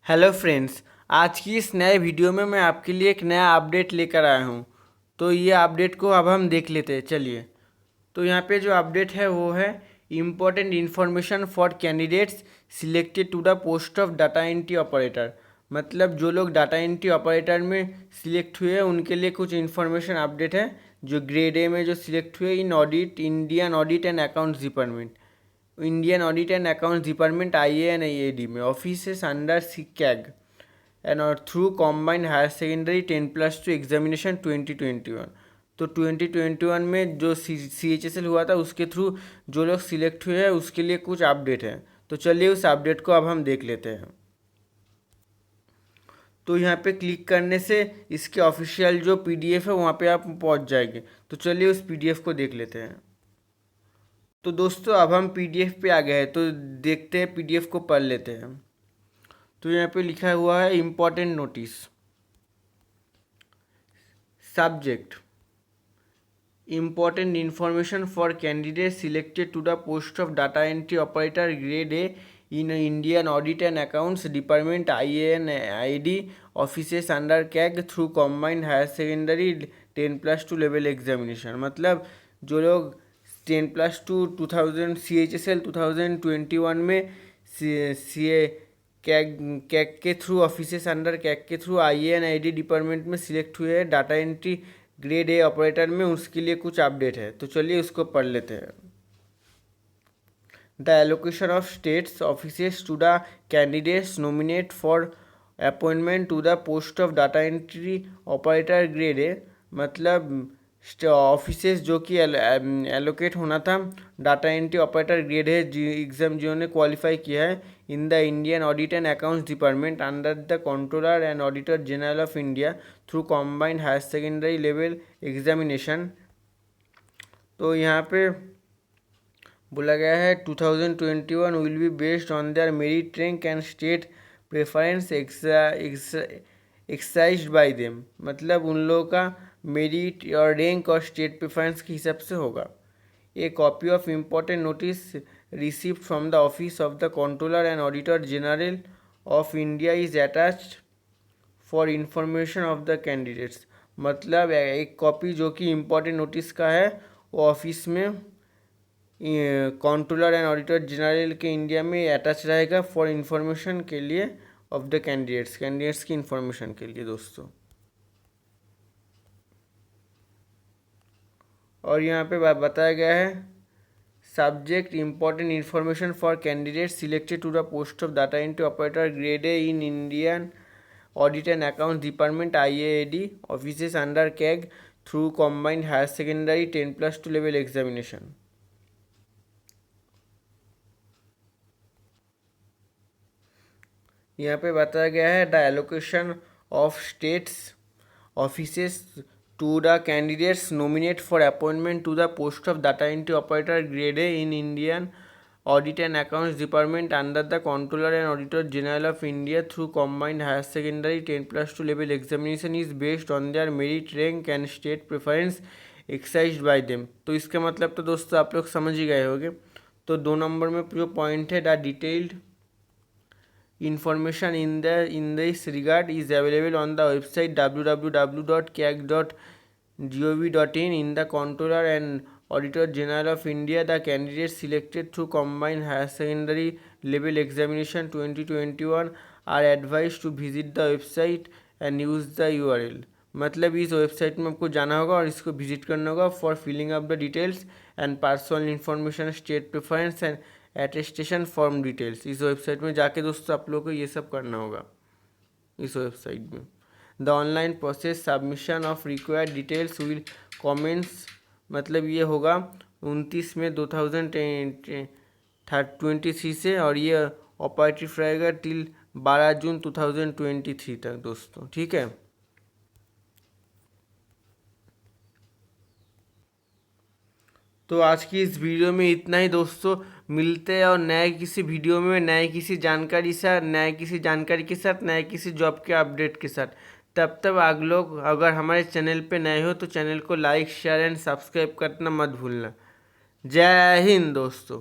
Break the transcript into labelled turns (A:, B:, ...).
A: Hello friends. आज की इस नए वीडियो में मैं आपके लिए एक नया अपडेट लेकर आया हूँ। तो ये अपडेट को अब हम देख लेते हैं, चलिए। तो यहाँ पे जो अपडेट है वो है important information for candidates selected to the post of data entry operator. मतलब जो लोग डाटा एंट्री ऑपरेटर में सिलेक्ट हुए हैं उनके लिए कुछ इन्फॉर्मेशन अपडेट है, जो ग्रेड ए में जो सिलेक्ट हुए in audit Indian audit and accounts department. Indian audit and accounts department IANIAD में ऑफिस अंडर CAG एंड और through combined higher secondary 10+2 examination 2021। तो 2021 में जो CHSL हुआ था उसके थ्रू जो लोग सिलेक्ट हुए हैं उसके लिए कुछ अपडेट है। तो चलिए उस अपडेट को अब हम देख लेते हैं। तो यहाँ पे क्लिक करने से इसके ऑफिशियल जो PDF है वहाँ पे आप पहुँच जाएंगे। तो चलिए उस PDF को देख लेते हैं। तो दोस्तों अब हम PDF पे आ गए हैं, तो देखते हैं, PDF को पढ़ लेते हैं। तो यहाँ पे लिखा हुआ है important notice. Subject important information for candidates selected to the post of data entry operator grade A in Indian Audit and Accounts Department IANID offices under CAG through combined higher secondary 10+2 level examination। मतलब जो लोग 10+2 2000 CHSL 2021 में सी ए CAG के through offices under CAG के through IANID department में select हुए हैं data entry grade A operator में, उसके लिए कुछ अपडेट है। तो चलिए उसको पढ़ लेते हैं। The allocation of states offices to the candidates nominate for appointment to the post of data entry operator grade A. मतलब ऑफिसेस जो कि एलोकेट होना था डाटा एंट्री ऑपरेटर ग्रेड है एग्जाम जिन्होंने क्वालिफाई किया है in the Indian audit and accounts department under the controller and auditor general of India through combined higher secondary level examination. तो यहाँ पे बोला गया है 2021 will be based on their merit rank and state preference exercise by them. मतलब उन लोगों का मेरिट और रैंक और स्टेट प्रेफरेंस के हिसाब से होगा। ए copy of important notice received from the office of the controller and auditor general of India is attached for information of the candidates. मतलब एक कॉपी जो कि इम्पोर्टेंट नोटिस का है वो ऑफिस में कंट्रोलर एंड ऑडिटर जनरल के India में अटैच रहेगा फॉर इंफॉर्मेशन के लिए ऑफ द कैंडिडेट्स की इंफॉर्मेशन के लिए दोस्तों। और यहाँ पे बताया गया है subject important information for candidate selected to the post of data entry operator grade A in Indian audit and accounts department IAD offices under CAG through combined higher secondary 10+2 level examination. यहाँ पे बताया गया है the allocation of states offices to the candidates nominate for appointment to the post of data entry operator grade A in Indian audit and accounts department under the controller and auditor general of India through combined higher secondary 10+2 level examination is based on their merit rank and state preference exercise by them. तो इसका मतलब तो दोस्तों आप लोग समझ ही गए होंगे। तो 2 नंबर में जो पॉइंट है the detailed information in this regard is available on the website www.cag.gov.in. In the Controller and Auditor General of India, the candidates selected through combined higher secondary level examination 2021 are advised to visit the website and use the URL। मतलब इस website में आपको जाना होगा और इसको visit करना होगा for filling up the details and personal information state preference and attestation form details. इस वेबसाइट में जाके दोस्तों आप लोगों को ये सब करना होगा इस वेबसाइट में। The online process submission of required details will commence. मतलब ये होगा 29 मई 2023 से और ये ऑपरेटिव रहेगा टिल 12 जून 2023 तक दोस्तों, ठीक है। तो आज की इस वीडियो में इतना ही दोस्तों। मिलते हैं और नए किसी वीडियो में नए किसी जानकारी के साथ नए किसी जॉब के अपडेट के साथ। तब तक आप लोग अगर हमारे चैनल पे नए हो तो चैनल को लाइक शेयर एंड सब्सक्राइब करना मत भूलना। जय हिंद दोस्तों।